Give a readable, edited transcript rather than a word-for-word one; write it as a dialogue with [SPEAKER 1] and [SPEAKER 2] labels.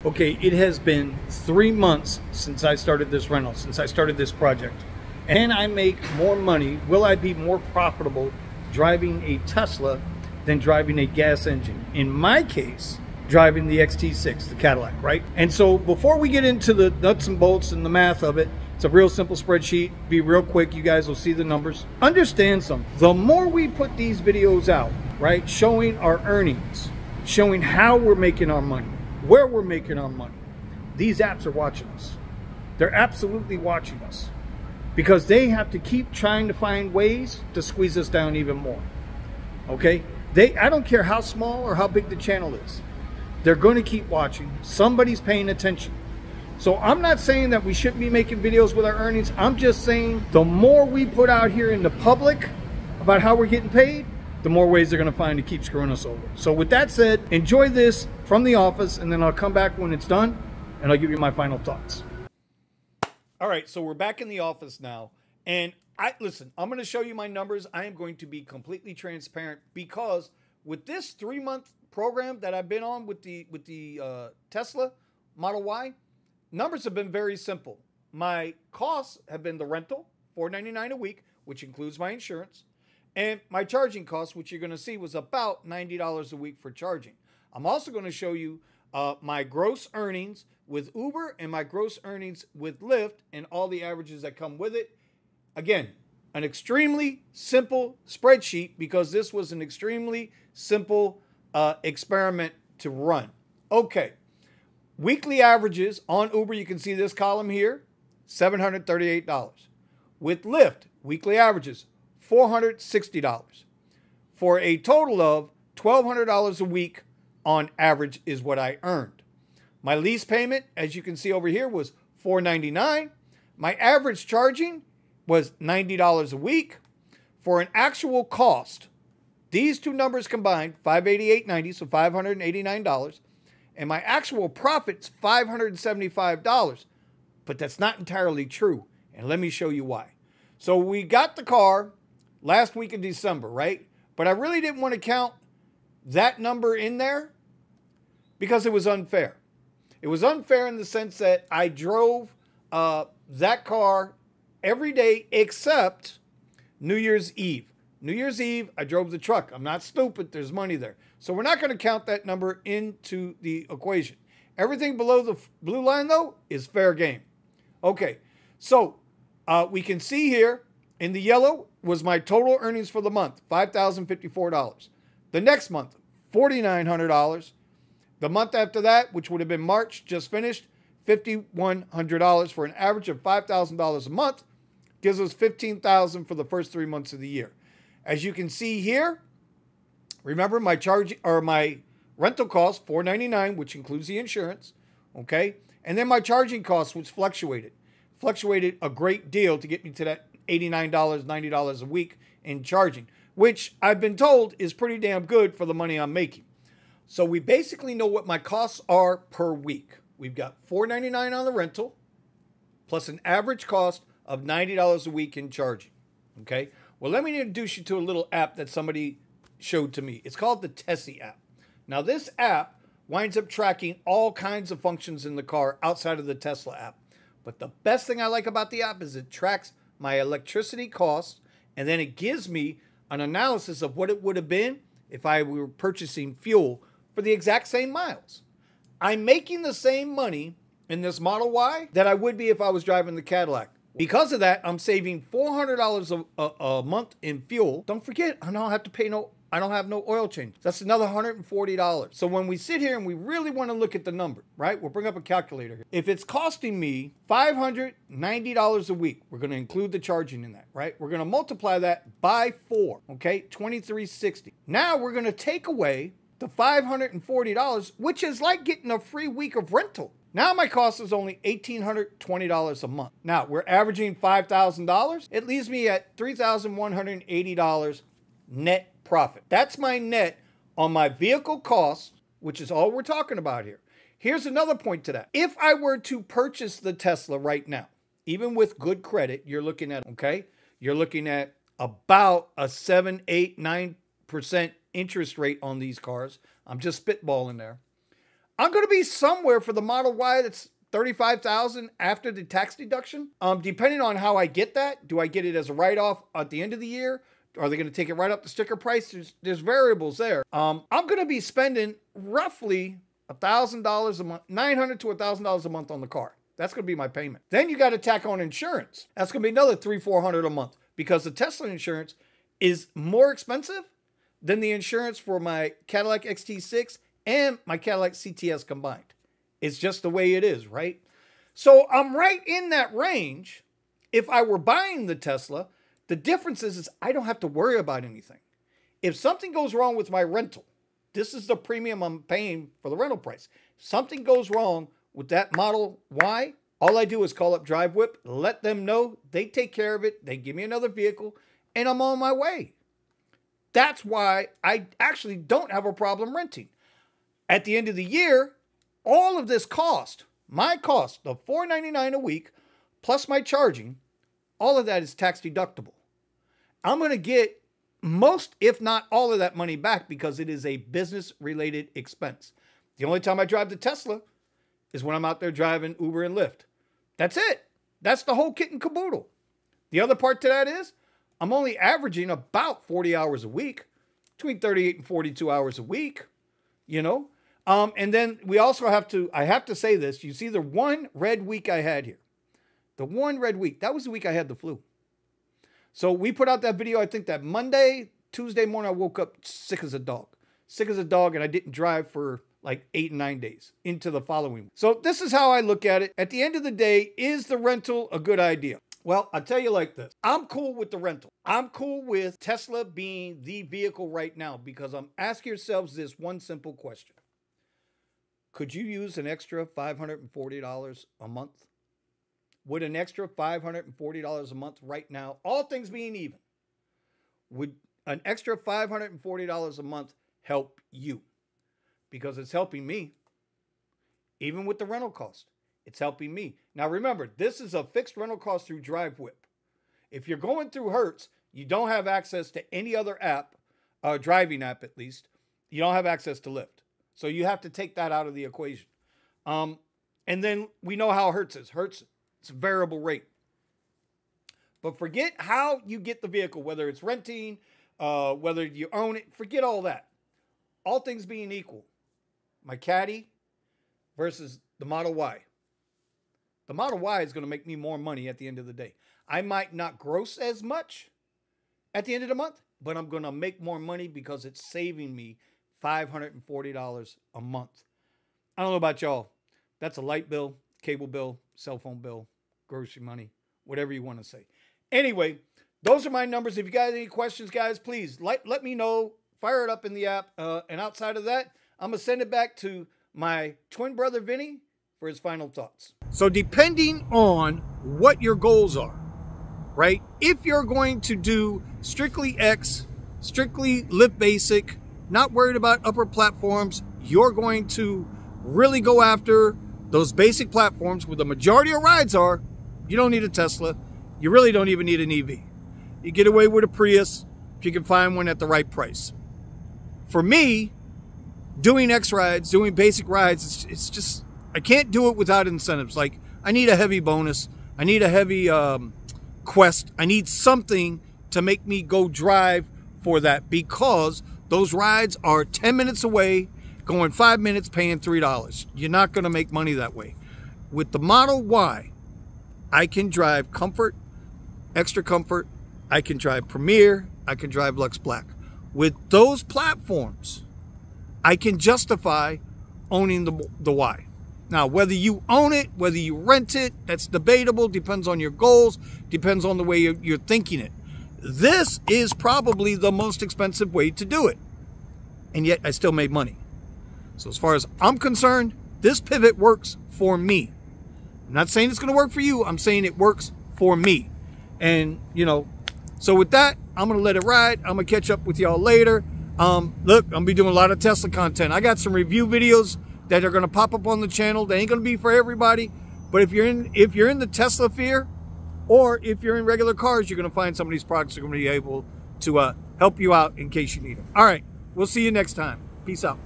[SPEAKER 1] Okay, it has been 3 months since I started this rental, since I started this project. And I make more money, will I be more profitable driving a Tesla than driving a gas engine? In my case, driving the XT6, the Cadillac, right? And so before we get into the nuts and bolts and the math of it, it's a real simple spreadsheet. Be real quick, you guys will see the numbers. Understand something. The more we put these videos out, right, showing our earnings, showing how we're making our money, where we're making our money, these apps are watching us. They're absolutely watching us because they have to keep trying to find ways to squeeze us down even more. Okay? I don't care how small or how big the channel is. They're going to keep watching. Somebody's paying attention. So I'm not saying that we shouldn't be making videos with our earnings. I'm just saying the more we put out here in the public about how we're getting paid, the more ways they're going to find to keep screwing us over. So with that said, enjoy this from the office, and then I'll come back when it's done, and I'll give you my final thoughts. All right, so we're back in the office now, and listen, I'm going to show you my numbers. I am going to be completely transparent because with this 3-month program that I've been on with the Tesla Model Y, numbers have been very simple. My costs have been the rental, $4.99 a week, which includes my insurance. And my charging cost, which you're going to see, was about $90 a week for charging. I'm also going to show you my gross earnings with Uber and my gross earnings with Lyft and all the averages that come with it. Again, an extremely simple spreadsheet because this was an extremely simple experiment to run. Okay, weekly averages on Uber, you can see this column here, $738. With Lyft, weekly averages, $460 for a total of $1,200 a week on average is what I earned. My lease payment, as you can see over here, was $499. My average charging was $90 a week. For an actual cost, these two numbers combined, $588.90, so $589, and my actual profit's $575. But that's not entirely true, and let me show you why. So we got the car last week of December, right? But I really didn't want to count that number in there because it was unfair. It was unfair in the sense that I drove that car every day except New Year's Eve. New Year's Eve, I drove the truck. I'm not stupid. There's money there. So we're not going to count that number into the equation. Everything below the blue line, though, is fair game. Okay, so we can see here in the yellow was my total earnings for the month, $5,054. The next month, $4,900. The month after that, which would have been March, just finished, $5,100 for an average of $5,000 a month. Gives us $15,000 for the first 3 months of the year. As you can see here, remember my my rental cost, $499, which includes the insurance, okay? And then my charging cost, which fluctuated a great deal to get me to that $89, $90 a week in charging, which I've been told is pretty damn good for the money I'm making. So we basically know what my costs are per week. We've got $499 on the rental, plus an average cost of $90 a week in charging, okay? Well, let me introduce you to a little app that somebody showed to me. It's called the Tessie app. Now, this app winds up tracking all kinds of functions in the car outside of the Tesla app. But the best thing I like about the app is it tracks my electricity costs, and then it gives me an analysis of what it would have been if I were purchasing fuel for the exact same miles. I'm making the same money in this Model Y that I would be if I was driving the Cadillac. Because of that, I'm saving $400 a month in fuel. Don't forget, I don't have to pay I don't have no oil change. That's another $140. So when we sit here and we really want to look at the number, right? We'll bring up a calculator here. If it's costing me $590 a week, we're going to include the charging in that, right? We're going to multiply that by 4, okay? $2,360. Now we're going to take away the $540, which is like getting a free week of rental. Now my cost is only $1,820 a month. Now we're averaging $5,000. It leaves me at $3,180 net profit. That's my net on my vehicle costs, which is all we're talking about here. Here's another point to that. If I were to purchase the Tesla right now, even with good credit, you're looking at, okay, you're looking at about a 7, 8, 9% interest rate on these cars. I'm just spitballing there. I'm going to be somewhere for the Model Y that's $35,000 after the tax deduction. Depending on how I get that, do I get it as a write-off at the end of the year? Are they going to take it right up the sticker price? There's variables there. I'm going to be spending roughly $1,000 a month, $900 to $1,000 a month on the car. That's going to be my payment. Then you got to tack on insurance. That's going to be another $300-400 a month because the Tesla insurance is more expensive than the insurance for my Cadillac XT6 and my Cadillac CTS combined. It's just the way it is, right? So I'm right in that range. If I were buying the Tesla, the difference is I don't have to worry about anything. If something goes wrong with my rental, this is the premium I'm paying for the rental price. If something goes wrong with that Model Y, all I do is call up DriveWhip, let them know, they take care of it, they give me another vehicle, and I'm on my way. That's why I actually don't have a problem renting. At the end of the year, all of this cost, my cost, the $499 a week, plus my charging, all of that is tax deductible. I'm going to get most, if not all of that money back because it is a business-related expense. The only time I drive the Tesla is when I'm out there driving Uber and Lyft. That's it. That's the whole kit and caboodle. The other part to that is I'm only averaging about 40 hours a week, between 38 and 42 hours a week, you know. And then we also have to, I have to say this, you see the one red week I had here. The one red week, that was the week I had the flu. So we put out that video, I think that Monday, Tuesday morning, I woke up sick as a dog. Sick as a dog, and I didn't drive for like 8 and 9 days into the following week. So this is how I look at it. At the end of the day, is the rental a good idea? Well, I'll tell you like this. I'm cool with the rental. I'm cool with Tesla being the vehicle right now because ask yourselves this one simple question. Could you use an extra $540 a month? Would an extra $540 a month right now, all things being even, would an extra $540 a month help you? Because it's helping me. Even with the rental cost, it's helping me. Now remember, this is a fixed rental cost through DriveWhip. If you're going through Hertz, you don't have access to any other app, driving app at least. You don't have access to Lyft. So you have to take that out of the equation. And then we know how Hertz is. Hertz, it's a variable rate. But forget how you get the vehicle, whether it's renting, whether you own it, forget all that. All things being equal, my Caddy versus the Model Y. The Model Y is going to make me more money at the end of the day. I might not gross as much at the end of the month, but I'm going to make more money because it's saving me $540 a month. I don't know about y'all. That's a light bill, cable bill, cell phone bill, grocery money, whatever you want to say. Anyway, those are my numbers. If you guys have any questions, guys, please let me know. Fire it up in the app. And outside of that, I'm going to send it back to my twin brother, Vinny, for his final thoughts. So depending on what your goals are, right? If you're going to do strictly X, strictly Lyft Basic, not worried about upper platforms, you're going to really go after those basic platforms where the majority of rides are. You don't need a Tesla. You really don't even need an EV. You get away with a Prius if you can find one at the right price. For me, doing X rides, doing basic rides, it's just, I can't do it without incentives. Like, I need a heavy bonus. I need a heavy quest. I need something to make me go drive for that because those rides are 10 minutes away, going 5 minutes, paying $3. You're not going to make money that way. With the Model Y, I can drive Comfort, Extra Comfort, I can drive Premier, I can drive Lux Black. With those platforms, I can justify owning the Y. Now, whether you own it, whether you rent it, that's debatable, depends on your goals, depends on the way you're thinking it. This is probably the most expensive way to do it. And yet I still made money. So as far as I'm concerned, this pivot works for me. I'm not saying it's going to work for you. I'm saying it works for me. And, you know, so with that, I'm going to let it ride. I'm going to catch up with y'all later. Look, I'm going to be doing a lot of Tesla content. I got some review videos that are going to pop up on the channel. They ain't going to be for everybody. But if you're in the Tesla fear, or if you're in regular cars, you're going to find some of these products that are going to be able to help you out in case you need them. All right. We'll see you next time. Peace out.